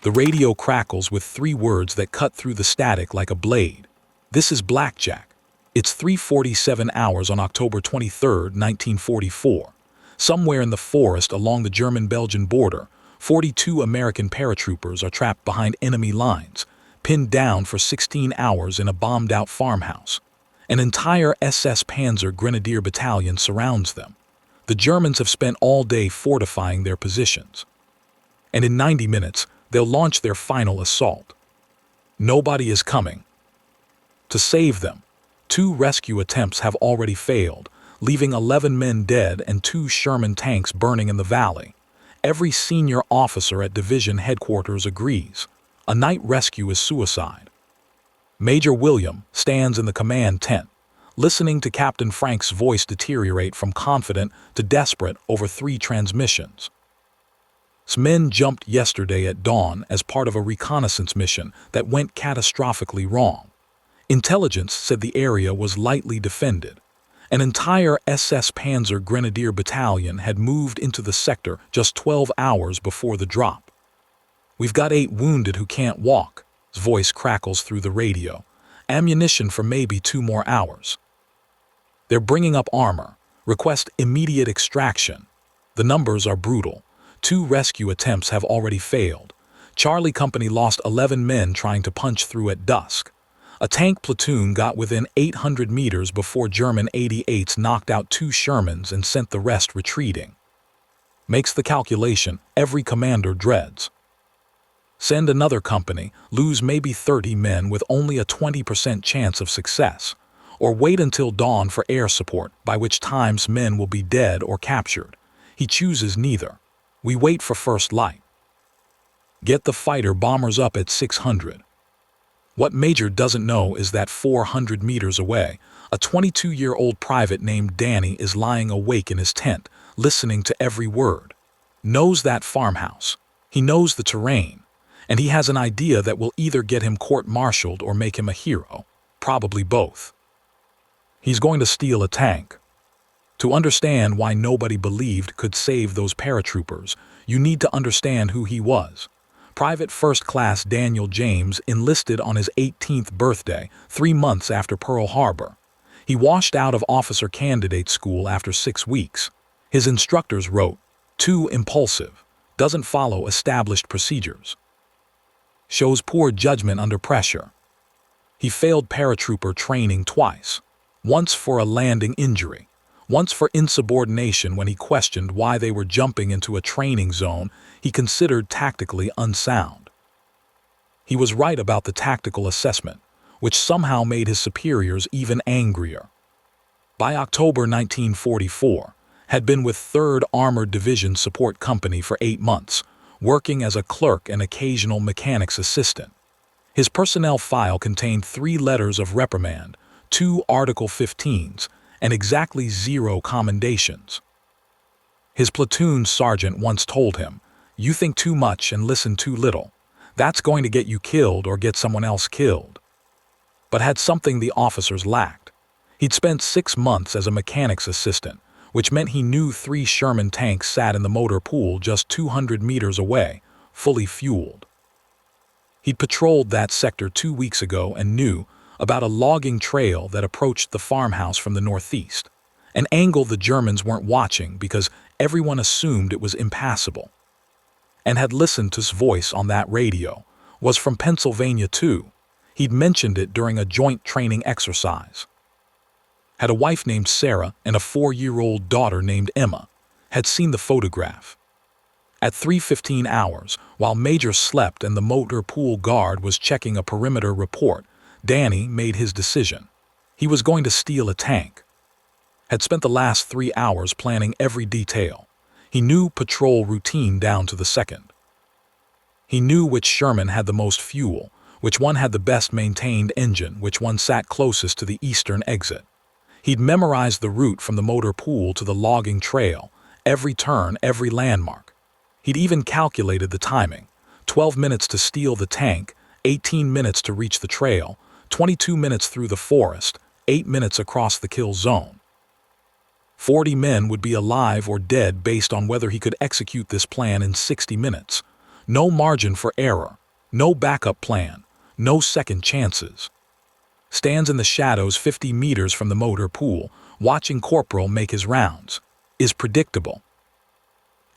The radio crackles with 3 words that cut through the static like a blade. This is Blackjack. It's 3:47 hours on October 23, 1944. Somewhere in the forest along the German-Belgian border, 42 American paratroopers are trapped behind enemy lines, pinned down for 16 hours in a bombed-out farmhouse. An entire SS Panzer Grenadier battalion surrounds them. The Germans have spent all day fortifying their positions. And in 90 minutes, they'll launch their final assault. Nobody is coming. To save them, 2 rescue attempts have already failed, leaving 11 men dead and 2 Sherman tanks burning in the valley. Every senior officer at division headquarters agrees. A night rescue is suicide. Major William stands in the command tent, listening to Captain Frank's voice deteriorate from confident to desperate over 3 transmissions. Men jumped yesterday at dawn as part of a reconnaissance mission that went catastrophically wrong. Intelligence said the area was lightly defended. An entire SS Panzer Grenadier battalion had moved into the sector just 12 hours before the drop. "We've got 8 wounded who can't walk," his voice crackles through the radio. "Ammunition for maybe 2 more hours. They're bringing up armor. Request immediate extraction." The numbers are brutal. 2 rescue attempts have already failed. Charlie Company lost 11 men trying to punch through at dusk. A tank platoon got within 800 meters before German 88s knocked out 2 Shermans and sent the rest retreating. Makes the calculation every commander dreads. Send another company, lose maybe 30 men with only a 20% chance of success. Or wait until dawn for air support, by which time men will be dead or captured. He chooses neither. We wait for first light. Get the fighter bombers up at 600. What Major doesn't know is that 400 meters away, a 22-year-old private named Danny is lying awake in his tent, listening to every word. Knows that farmhouse. He knows the terrain. And he has an idea that will either get him court-martialed or make him a hero. Probably both. He's going to steal a tank. To understand why nobody believed could save those paratroopers, you need to understand who he was. Private First Class Daniel James enlisted on his 18th birthday, 3 months after Pearl Harbor. He washed out of officer candidate school after 6 weeks. His instructors wrote, "Too impulsive, doesn't follow established procedures. Shows poor judgment under pressure." He failed paratrooper training twice. Once for a landing injury. Once for insubordination when he questioned why they were jumping into a training zone he considered tactically unsound. He was right about the tactical assessment, which somehow made his superiors even angrier. By October 1944, had been with 3rd Armored Division Support Company for 8 months, working as a clerk and occasional mechanic's assistant. His personnel file contained 3 letters of reprimand, 2 Article 15s, and exactly 0 commendations. His platoon sergeant once told him, "You think too much and listen too little. That's going to get you killed or get someone else killed." But had something the officers lacked. He'd spent 6 months as a mechanic's assistant, which meant he knew 3 Sherman tanks sat in the motor pool just 200 meters away, fully fueled. He'd patrolled that sector 2 weeks ago and knew about a logging trail that approached the farmhouse from the northeast, an angle the Germans weren't watching because everyone assumed it was impassable. And had listened to his voice on that radio, was from Pennsylvania too. He'd mentioned it during a joint training exercise. Had a wife named Sarah and a 4-year-old daughter named Emma. Had seen the photograph. At 3:15 hours, while Major slept and the motor pool guard was checking a perimeter report, Danny made his decision. He was going to steal a tank. Had spent the last 3 hours planning every detail. He knew patrol routine down to the second. He knew which Sherman had the most fuel, which one had the best maintained engine, which one sat closest to the eastern exit. He'd memorized the route from the motor pool to the logging trail, every turn, every landmark. He'd even calculated the timing, 12 minutes to steal the tank, 18 minutes to reach the trail, 22 minutes through the forest, 8 minutes across the kill zone. 40 men would be alive or dead based on whether he could execute this plan in 60 minutes. No margin for error, no backup plan, no second chances. Stands in the shadows 50 meters from the motor pool, watching Corporal make his rounds. Is predictable.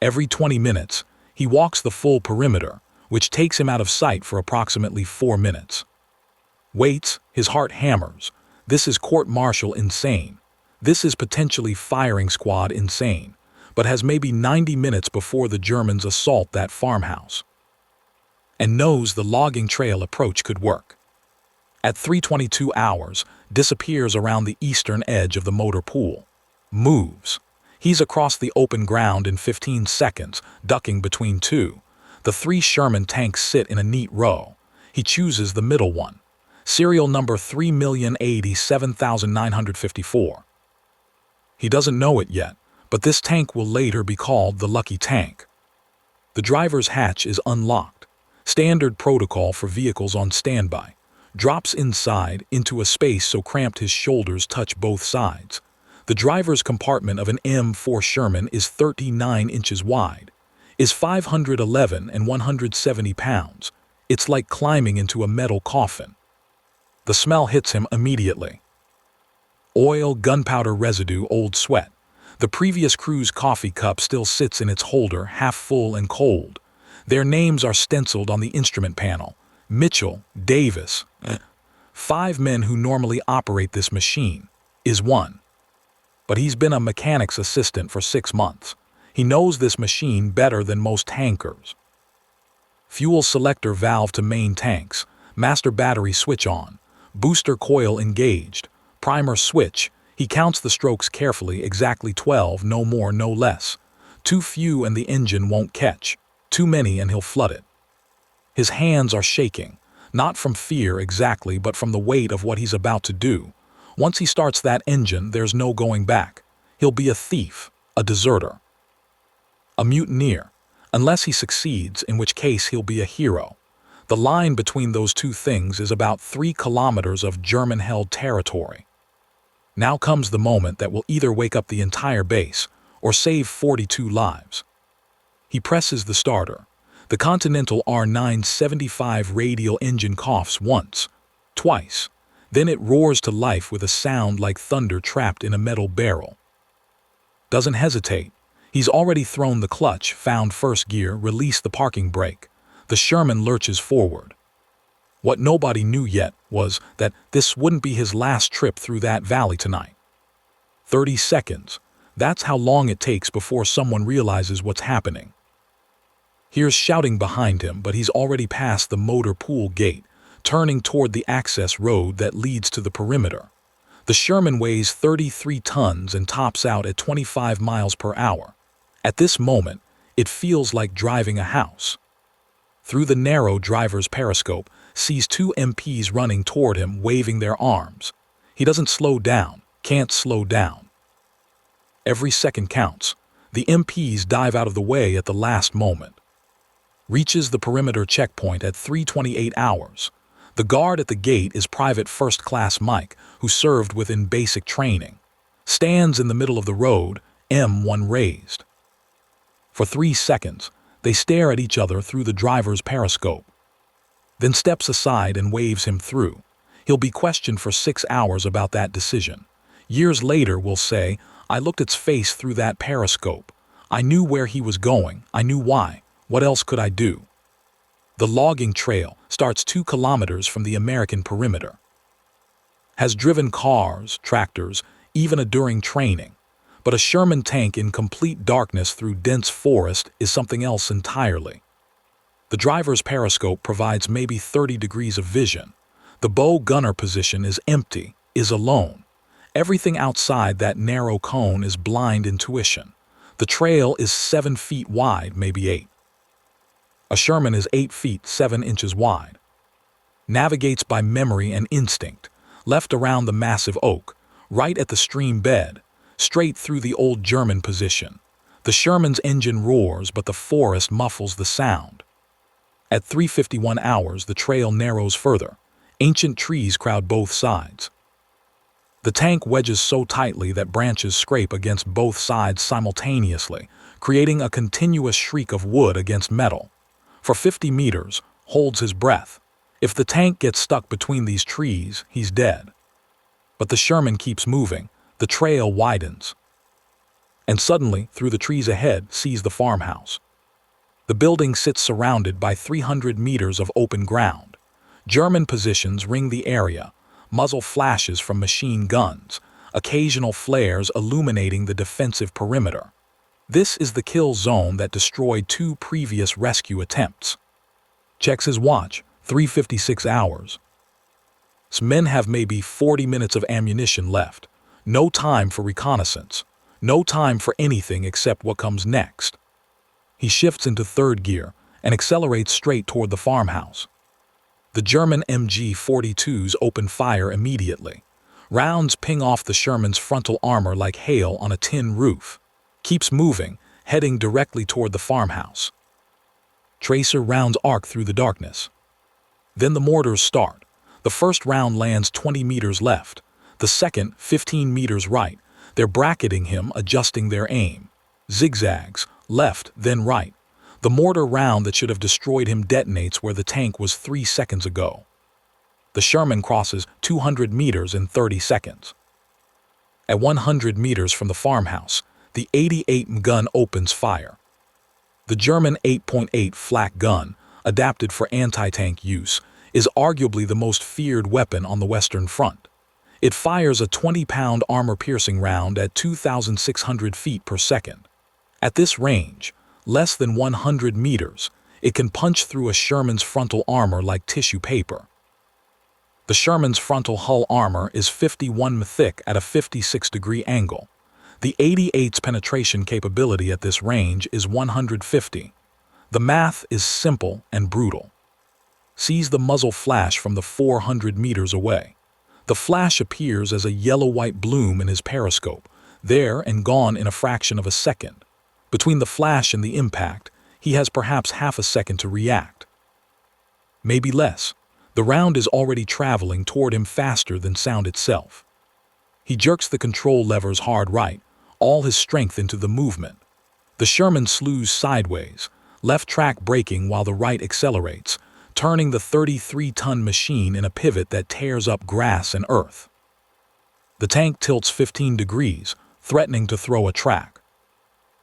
Every 20 minutes, he walks the full perimeter, which takes him out of sight for approximately 4 minutes. Waits, his heart hammers. This is court-martial insane. This is potentially firing squad insane, but has maybe 90 minutes before the Germans assault that farmhouse. And knows the logging trail approach could work. At 3:22 hours, disappears around the eastern edge of the motor pool. Moves. He's across the open ground in 15 seconds, ducking between two. The 3 Sherman tanks sit in a neat row. He chooses the middle one. Serial number 3,087,954. He doesn't know it yet, but this tank will later be called the Lucky Tank. The driver's hatch is unlocked. Standard protocol for vehicles on standby. Drops inside into a space so cramped his shoulders touch both sides. The driver's compartment of an M4 Sherman is 39 inches wide, is 511 and 170 pounds. It's like climbing into a metal coffin. The smell hits him immediately. Oil, gunpowder residue, old sweat. The previous crew's coffee cup still sits in its holder, half full and cold. Their names are stenciled on the instrument panel. Mitchell, Davis. 5 men who normally operate this machine. Is one. But he's been a mechanic's assistant for 6 months. He knows this machine better than most tankers. Fuel selector valve to main tanks. Master battery switch on. Booster coil engaged. Primer switch. He counts the strokes carefully, exactly 12, no more, no less. Too few and the engine won't catch. Too many and he'll flood it. His hands are shaking, not from fear exactly, but from the weight of what he's about to do. Once he starts that engine, there's no going back. He'll be a thief, a deserter, a mutineer, unless he succeeds, in which case he'll be a hero. The line between those two things is about 3 kilometers of German-held territory. Now comes the moment that will either wake up the entire base or save 42 lives. He presses the starter. The Continental R975 radial engine coughs once, twice. Then it roars to life with a sound like thunder trapped in a metal barrel. Doesn't hesitate. He's already thrown the clutch, found first gear, released the parking brake. The Sherman lurches forward. What nobody knew yet was that this wouldn't be his last trip through that valley tonight. 30 seconds. That's how long it takes before someone realizes what's happening. Hears shouting behind him, but he's already passed the motor pool gate, turning toward the access road that leads to the perimeter. The Sherman weighs 33 tons and tops out at 25 miles per hour. At this moment, it feels like driving a house. Through the narrow driver's periscope, sees 2 MPs running toward him, waving their arms. He doesn't slow down, can't slow down. Every second counts. The MPs dive out of the way at the last moment. Reaches the perimeter checkpoint at 3:28 hours. The guard at the gate is Private First Class Mike, who served within basic training. Stands in the middle of the road, M1 raised. For 3 seconds, they stare at each other through the driver's periscope. Then steps aside and waves him through. He'll be questioned for 6 hours about that decision. Years later will say, I looked its face through that periscope. I knew where he was going. I knew why. What else could I do? The logging trail starts 2 kilometers from the American perimeter. Has driven cars, tractors, even during training. But a Sherman tank in complete darkness through dense forest is something else entirely. The driver's periscope provides maybe 30 degrees of vision. The bow gunner position is empty, is alone. Everything outside that narrow cone is blind intuition. The trail is 7 feet wide, maybe 8. A Sherman is 8 feet 7 inches wide. Navigates by memory and instinct, left around the massive oak, right at the stream bed, straight through the old German position. The Sherman's engine roars, but the forest muffles the sound. At 3:51 hours, the trail narrows further. Ancient trees crowd both sides. The tank wedges so tightly that branches scrape against both sides simultaneously, creating a continuous shriek of wood against metal. For 50 meters, holds his breath. If the tank gets stuck between these trees, he's dead. But the Sherman keeps moving. The trail widens. And suddenly, through the trees ahead, sees the farmhouse. The building sits surrounded by 300 meters of open ground. German positions ring the area, muzzle flashes from machine guns, occasional flares illuminating the defensive perimeter. This is the kill zone that destroyed 2 previous rescue attempts. Checks his watch, 3:56 hours. Men have maybe 40 minutes of ammunition left. No time for reconnaissance. No time for anything except what comes next. He shifts into third gear and accelerates straight toward the farmhouse. The German MG-42s open fire immediately. Rounds ping off the Sherman's frontal armor like hail on a tin roof. Keeps moving, heading directly toward the farmhouse. Tracer rounds arc through the darkness. Then the mortars start. The first round lands 20 meters left. The second, 15 meters right. They're bracketing him, adjusting their aim. Zigzags, left, then right. The mortar round that should have destroyed him detonates where the tank was 3 seconds ago. The Sherman crosses 200 meters in 30 seconds. At 100 meters from the farmhouse, the 88 gun opens fire. The German 8.8 flak gun, adapted for anti-tank use, is arguably the most feared weapon on the Western Front. It fires a 20-pound armor-piercing round at 2,600 feet per second. At this range, less than 100 meters, it can punch through a Sherman's frontal armor like tissue paper. The Sherman's frontal hull armor is 51 mm thick at a 56-degree angle. The 88's penetration capability at this range is 150. The math is simple and brutal. Sees the muzzle flash from the 400 meters away. The flash appears as a yellow-white bloom in his periscope, there and gone in a fraction of a second. Between the flash and the impact, he has perhaps half a second to react. Maybe less. The round is already traveling toward him faster than sound itself. He jerks the control levers hard right, all his strength into the movement. The Sherman slews sideways, left track braking while the right accelerates, turning the 33-ton machine in a pivot that tears up grass and earth. The tank tilts 15 degrees, threatening to throw a track.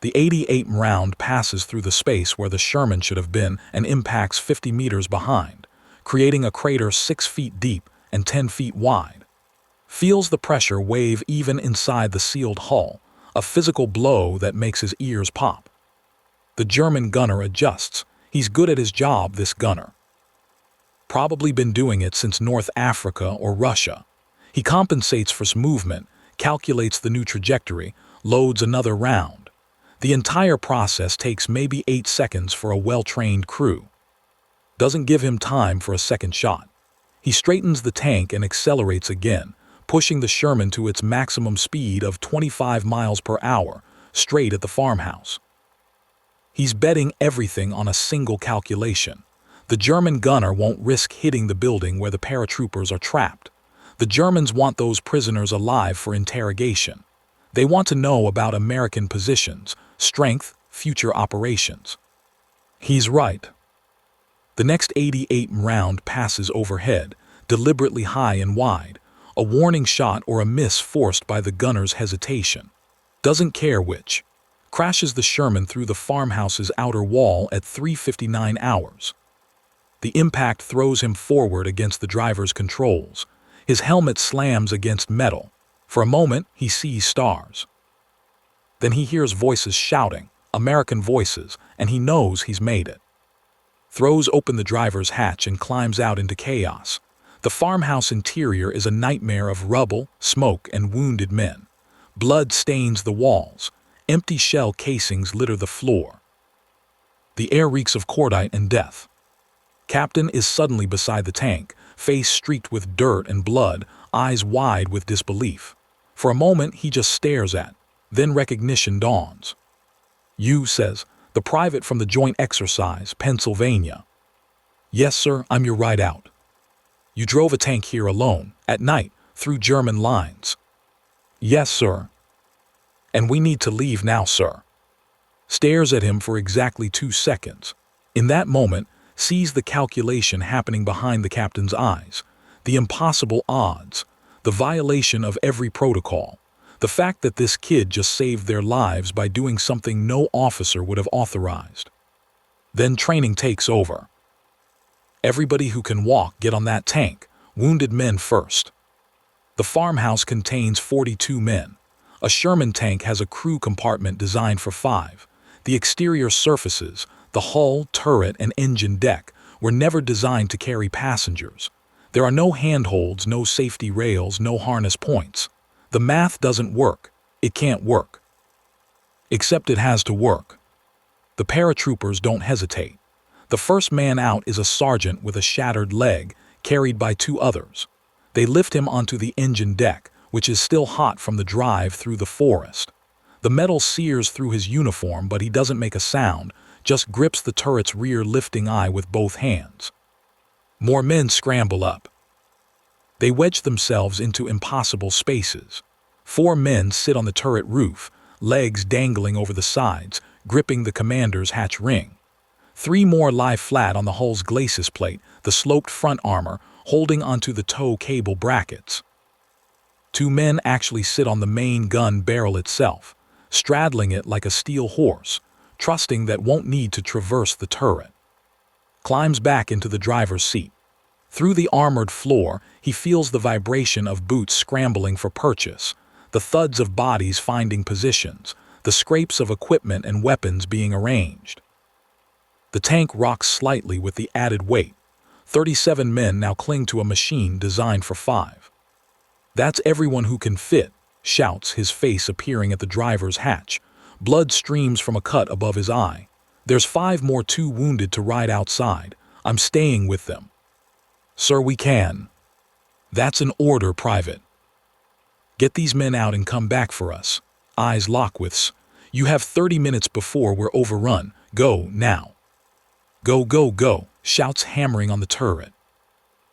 The 88 round passes through the space where the Sherman should have been and impacts 50 meters behind, creating a crater 6 feet deep and 10 feet wide. Feels the pressure wave even inside the sealed hull, a physical blow that makes his ears pop. The German gunner adjusts. He's good at his job, this gunner. Probably been doing it since North Africa or Russia. He compensates for movement, calculates the new trajectory, loads another round. The entire process takes maybe 8 seconds for a well-trained crew. Doesn't give him time for a second shot. He straightens the tank and accelerates again, pushing the Sherman to its maximum speed of 25 miles per hour, straight at the farmhouse. He's betting everything on a single calculation. The German gunner won't risk hitting the building where the paratroopers are trapped. The Germans want those prisoners alive for interrogation. They want to know about American positions, strength, future operations. He's right. The next 88 round passes overhead, deliberately high and wide, a warning shot or a miss forced by the gunner's hesitation. Doesn't care which. Crashes the Sherman through the farmhouse's outer wall at 3:59 hours. The impact throws him forward against the driver's controls. His helmet slams against metal. For a moment, he sees stars. Then he hears voices shouting, American voices, and he knows he's made it. Throws open the driver's hatch and climbs out into chaos. The farmhouse interior is a nightmare of rubble, smoke, and wounded men. Blood stains the walls. Empty shell casings litter the floor. The air reeks of cordite and death. Captain is suddenly beside the tank, face streaked with dirt and blood, eyes wide with disbelief. For a moment, he just stares at. Then recognition dawns. "You," says, "the private from the joint exercise, Pennsylvania." "Yes, sir, I'm your ride out." "You drove a tank here alone, at night, through German lines." "Yes, sir." "And we need to leave now, sir." Stares at him for exactly 2 seconds. In that moment, sees the calculation happening behind the captain's eyes, the impossible odds, the violation of every protocol, the fact that this kid just saved their lives by doing something no officer would have authorized. Then training takes over. Everybody who can walk get on that tank, wounded men first. The farmhouse contains 42 men. A Sherman tank has a crew compartment designed for 5. The exterior surfaces, the hull, turret, and engine deck, were never designed to carry passengers. There are no handholds, no safety rails, no harness points. The math doesn't work. It can't work. Except it has to work. The paratroopers don't hesitate. The first man out is a sergeant with a shattered leg, carried by 2 others. They lift him onto the engine deck, which is still hot from the drive through the forest. The metal sears through his uniform, but he doesn't make a sound, just grips the turret's rear lifting eye with both hands. More men scramble up. They wedge themselves into impossible spaces. 4 men sit on the turret roof, legs dangling over the sides, gripping the commander's hatch ring. 3 more lie flat on the hull's glacis plate, the sloped front armor, holding onto the tow cable brackets. 2 men actually sit on the main gun barrel itself, straddling it like a steel horse, trusting that won't need to traverse the turret. Climbs back into the driver's seat. Through the armored floor, he feels the vibration of boots scrambling for purchase, the thuds of bodies finding positions, the scrapes of equipment and weapons being arranged. The tank rocks slightly with the added weight. 37 men now cling to a machine designed for 5. "That's everyone who can fit," shouts, his face appearing at the driver's hatch. Blood streams from a cut above his eye. "There's 5 more too wounded to ride outside. I'm staying with them." "Sir, we can." "That's an order, Private." "Get these men out and come back for us." Eyes lock with. "You have 30 minutes before we're overrun. Go, now." "Go, go, go," shouts, hammering on the turret.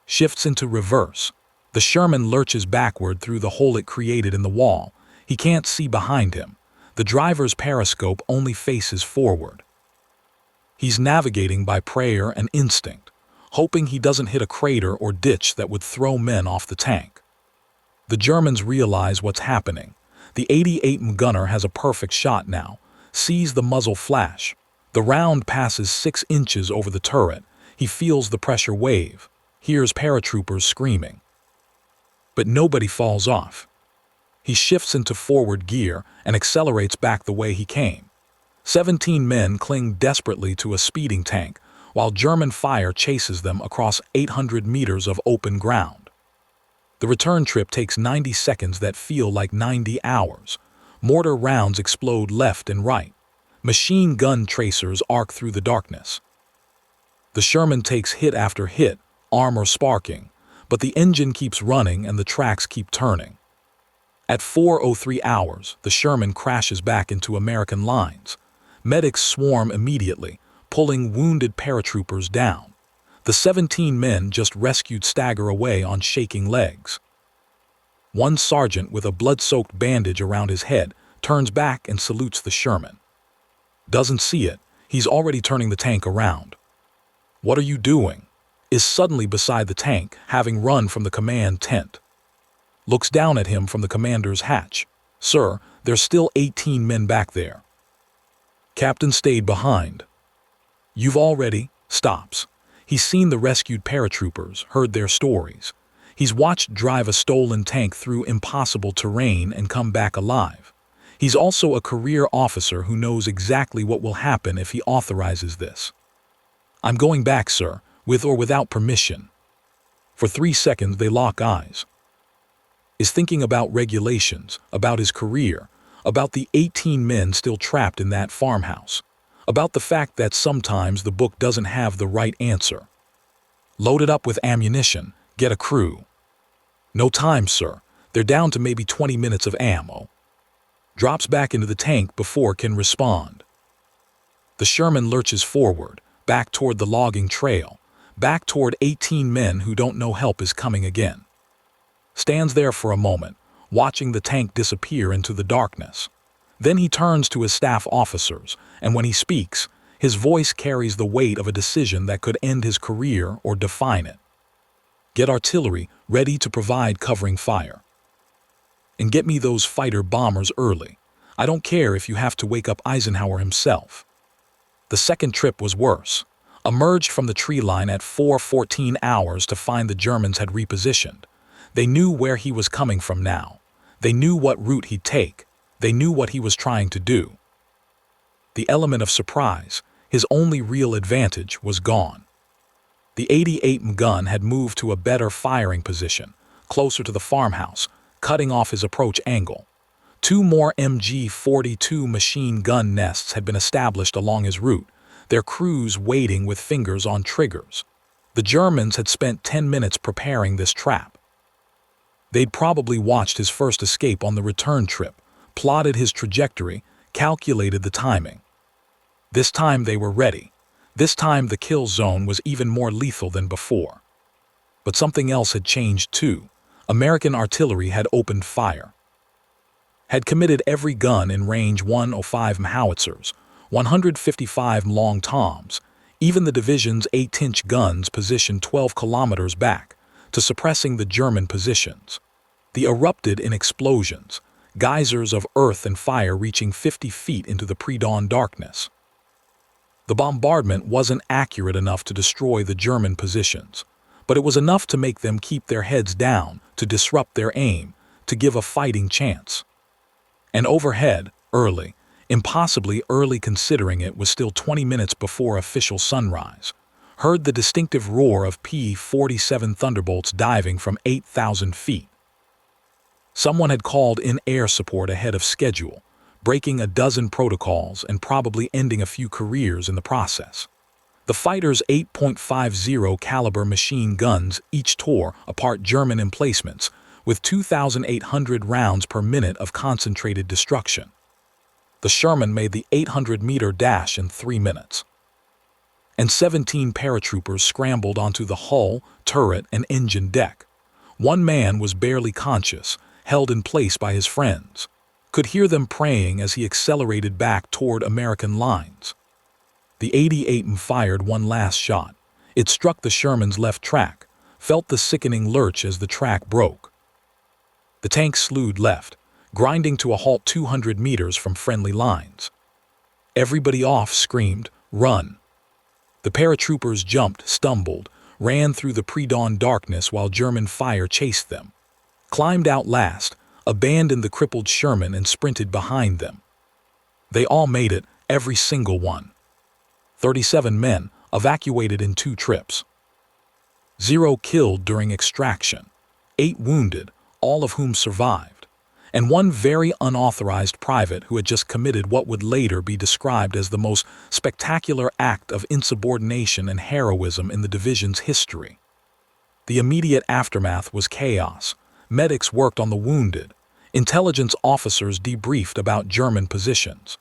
Shifts into reverse. The Sherman lurches backward through the hole it created in the wall. He can't see behind him. The driver's periscope only faces forward. He's navigating by prayer and instinct, hoping he doesn't hit a crater or ditch that would throw men off the tank. The Germans realize what's happening. The 88 gunner has a perfect shot now, sees the muzzle flash. The round passes 6 inches over the turret. He feels the pressure wave, hears paratroopers screaming. But nobody falls off. He shifts into forward gear and accelerates back the way he came. 17 men cling desperately to a speeding tank, while German fire chases them across 800 meters of open ground. The return trip takes 90 seconds that feel like 90 hours. Mortar rounds explode left and right. Machine gun tracers arc through the darkness. The Sherman takes hit after hit, armor sparking, but the engine keeps running and the tracks keep turning. At 4:03 hours, the Sherman crashes back into American lines. Medics swarm immediately, pulling wounded paratroopers down. The 17 men just rescued stagger away on shaking legs. One sergeant with a blood-soaked bandage around his head turns back and salutes the Sherman. Doesn't see it. He's already turning the tank around. "What are you doing?" Is suddenly beside the tank, having run from the command tent. Looks down at him from the commander's hatch. "Sir, there's still 18 men back there." "Captain stayed behind." "You've already..." Stops. He's seen the rescued paratroopers, heard their stories. He's watched drive a stolen tank through impossible terrain and come back alive. He's also a career officer who knows exactly what will happen if he authorizes this. "I'm going back, sir, with or without permission." For 3 seconds they lock eyes. Is thinking about regulations, about his career, about the 18 men still trapped in that farmhouse, about the fact that sometimes the book doesn't have the right answer. "Load it up with ammunition, get a crew." "No time, sir. They're down to maybe 20 minutes of ammo." Drops back into the tank before can respond. The Sherman lurches forward, back toward the logging trail, back toward 18 men who don't know help is coming again. Stands there for a moment, watching the tank disappear into the darkness. Then he turns to his staff officers, and when he speaks, His voice carries the weight of a decision that could end his career or define it. Get artillery ready to provide covering fire. And get me those fighter bombers early. I don't care if you have to wake up Eisenhower himself. The second trip was worse. Emerged from the tree line at 4:14 hours to find the Germans had repositioned. They knew where he was coming from now. They knew what route he'd take. They knew what he was trying to do. The element of surprise, his only real advantage, was gone. The 88 gun had moved to a better firing position, closer to the farmhouse, cutting off his approach angle. 2 more MG-42 machine gun nests had been established along his route, their crews waiting with fingers on triggers. The Germans had spent 10 minutes preparing this trap. They'd probably watched his first escape on the return trip, plotted his trajectory, calculated the timing. This time they were ready. This time the kill zone was even more lethal than before. But something else had changed too. American artillery had opened fire. Had committed every gun in range 105 howitzers, 155 long toms, even the division's 8-inch guns positioned 12 kilometers back, to suppressing the German positions. They erupted in explosions, geysers of earth and fire reaching 50 feet into the pre-dawn darkness. The bombardment wasn't accurate enough to destroy the German positions, but it was enough to make them keep their heads down, to disrupt their aim, to give a fighting chance. And overhead, early, impossibly early considering it was still 20 minutes before official sunrise, heard the distinctive roar of P-47 Thunderbolts diving from 8,000 feet. Someone had called in air support ahead of schedule, breaking a dozen protocols and probably ending a few careers in the process. The fighters' 8.50 caliber machine guns each tore apart German emplacements with 2,800 rounds per minute of concentrated destruction. The Sherman made the 800-meter dash in 3 minutes. And 17 paratroopers scrambled onto the hull, turret, and engine deck. One man was barely conscious, held in place by his friends. Could hear them praying as he accelerated back toward American lines. The 88 fired one last shot. It struck the Sherman's left track, felt the sickening lurch as the track broke. The tank slewed left, grinding to a halt 200 meters from friendly lines. Everybody off screamed, "Run!" The paratroopers jumped, stumbled, ran through the pre-dawn darkness while German fire chased them. Climbed out last, abandoned the crippled Sherman and sprinted behind them. They all made it, every single one. 37 men, evacuated in 2 trips. 0 killed during extraction. 8 wounded, all of whom survived. And 1 very unauthorized private who had just committed what would later be described as the most spectacular act of insubordination and heroism in the division's history. The immediate aftermath was chaos. Medics worked on the wounded. Intelligence officers debriefed about German positions.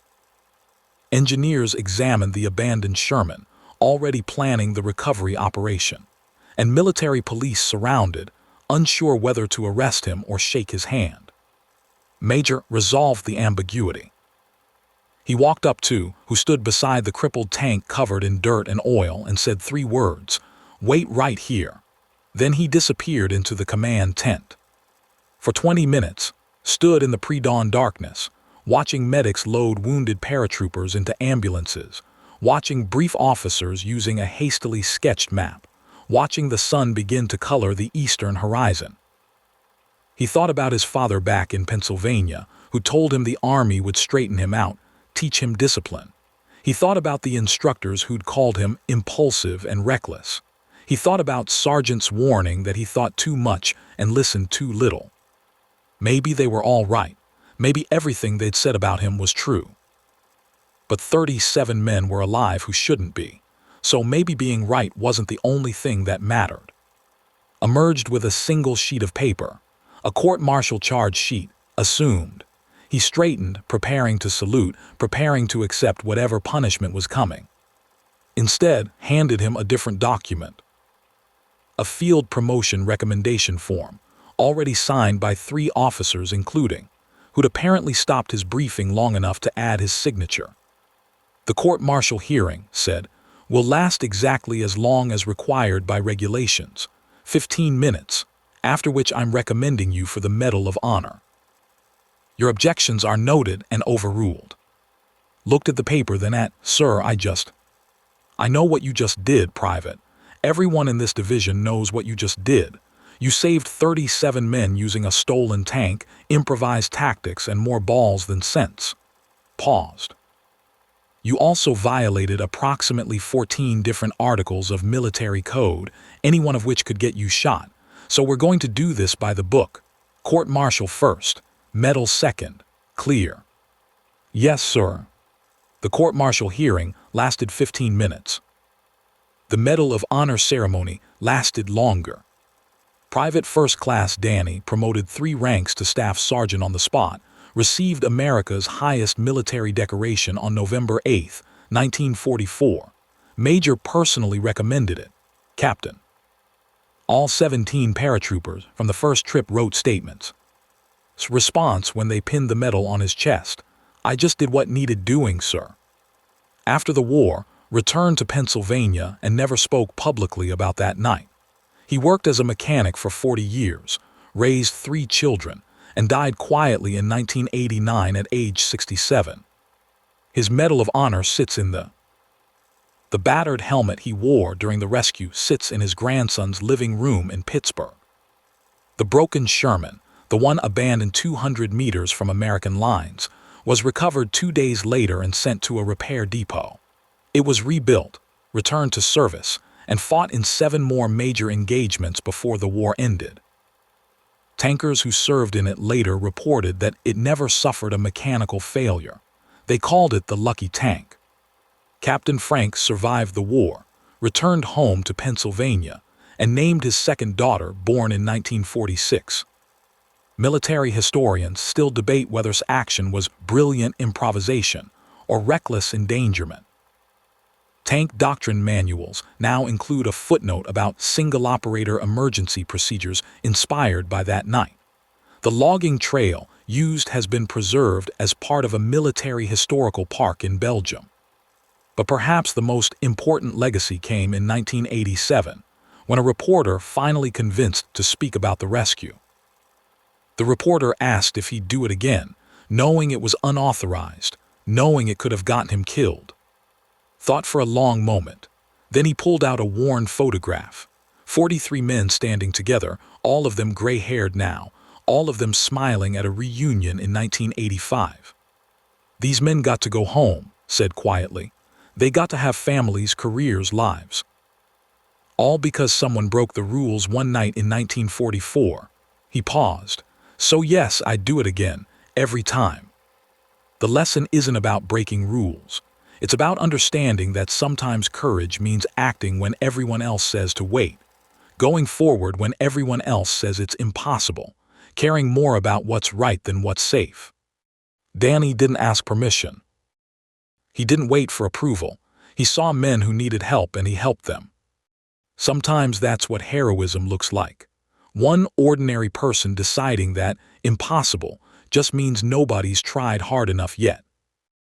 Engineers examined the abandoned Sherman, already planning the recovery operation. And military police surrounded, unsure whether to arrest him or shake his hand. Major resolved the ambiguity. He walked up to who stood beside the crippled tank covered in dirt and oil and said 3 words, "Wait right here." Then he disappeared into the command tent. For 20 minutes, stood in the pre-dawn darkness, watching medics load wounded paratroopers into ambulances, watching brief officers using a hastily sketched map, watching the sun begin to color the eastern horizon. He thought about his father back in Pennsylvania, who told him the army would straighten him out, teach him discipline. He thought about the instructors who'd called him impulsive and reckless. He thought about Sergeant's warning that he thought too much and listened too little. Maybe they were all right. Maybe everything they'd said about him was true. But 37 men were alive who shouldn't be, so maybe being right wasn't the only thing that mattered. Emerged with a single sheet of paper, a court-martial charge sheet, assumed. He straightened, preparing to salute, preparing to accept whatever punishment was coming. Instead, handed him a different document. A field promotion recommendation form, already signed by 3 officers including, who'd apparently stopped his briefing long enough to add his signature. The court-martial hearing, said, will last exactly as long as required by regulations, 15 minutes, after which I'm recommending you for the Medal of Honor. Your objections are noted and overruled. Looked at the paper, then at, sir, I know what you just did, Private. Everyone in this division knows what you just did. You saved 37 men using a stolen tank, improvised tactics, and more balls than sense. Paused. You also violated approximately 14 different articles of military code, any one of which could get you shot. So we're going to do this by the book. Court-martial first, medal second. Clear? Yes, sir. The court-martial hearing lasted 15 minutes. The Medal of Honor ceremony lasted longer. Private First Class Danny, promoted 3 ranks to Staff Sergeant on the spot, received America's highest military decoration on November 8, 1944. Major personally recommended it. Captain. All 17 paratroopers from the first trip wrote statements. Response when they pinned the medal on his chest. I just did what needed doing, sir. After the war, returned to Pennsylvania and never spoke publicly about that night. He worked as a mechanic for 40 years, raised 3 children, and died quietly in 1989 at age 67. His Medal of Honor sits in the battered helmet he wore during the rescue sits in his grandson's living room in Pittsburgh. The broken Sherman, the one abandoned 200 meters from American lines, was recovered 2 days later and sent to a repair depot. It was rebuilt, returned to service, and fought in 7 more major engagements before the war ended. Tankers who served in it later reported that it never suffered a mechanical failure. They called it the Lucky Tank. Captain Franks survived the war, returned home to Pennsylvania, and named his second daughter, born in 1946. Military historians still debate whether this action was brilliant improvisation or reckless endangerment. Tank doctrine manuals now include a footnote about single-operator emergency procedures inspired by that night. The logging trail used has been preserved as part of a military historical park in Belgium. But perhaps the most important legacy came in 1987, when a reporter finally convinced to speak about the rescue. The reporter asked if he'd do it again, knowing it was unauthorized, knowing it could have gotten him killed. Thought for a long moment. Then he pulled out a worn photograph. 43 men standing together, all of them gray-haired now, all of them smiling at a reunion in 1985. These men got to go home, said quietly. They got to have families, careers, lives. All because someone broke the rules one night in 1944. He paused. So yes, I'd do it again, every time. The lesson isn't about breaking rules. It's about understanding that sometimes courage means acting when everyone else says to wait, going forward when everyone else says it's impossible, caring more about what's right than what's safe. Danny didn't ask permission. He didn't wait for approval. He saw men who needed help and he helped them. Sometimes that's what heroism looks like. One ordinary person deciding that impossible just means nobody's tried hard enough yet.